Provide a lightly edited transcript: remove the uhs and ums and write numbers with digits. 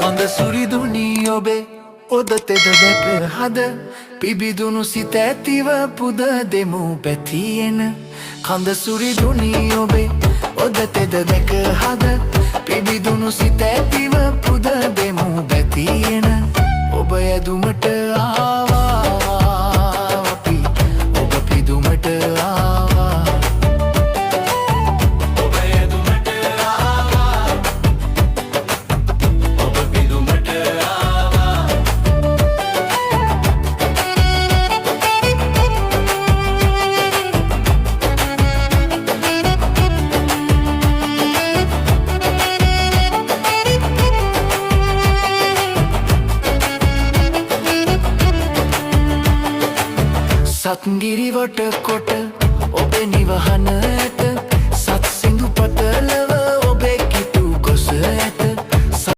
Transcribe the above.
කඳ සුරිදුනි ඔබේ ඔද තෙද දැක හද පිබිදුණු සිත ඇතිව පුද දෙමු පැතියෙන කඳ සුරිදුනි ඔබේ ඔද තෙද දැක හද පිබිදුණු සිත ඇතිව පුද දෙමු පැතියෙන ඔබ ඇදුමට ආවා අපි ඔබ පිදුමට ආවා ඔබ ඇදුමට ආවා ඔබ පිදුමට ආවා සත්ගිරි වට කොට ඔබේ නිවහනට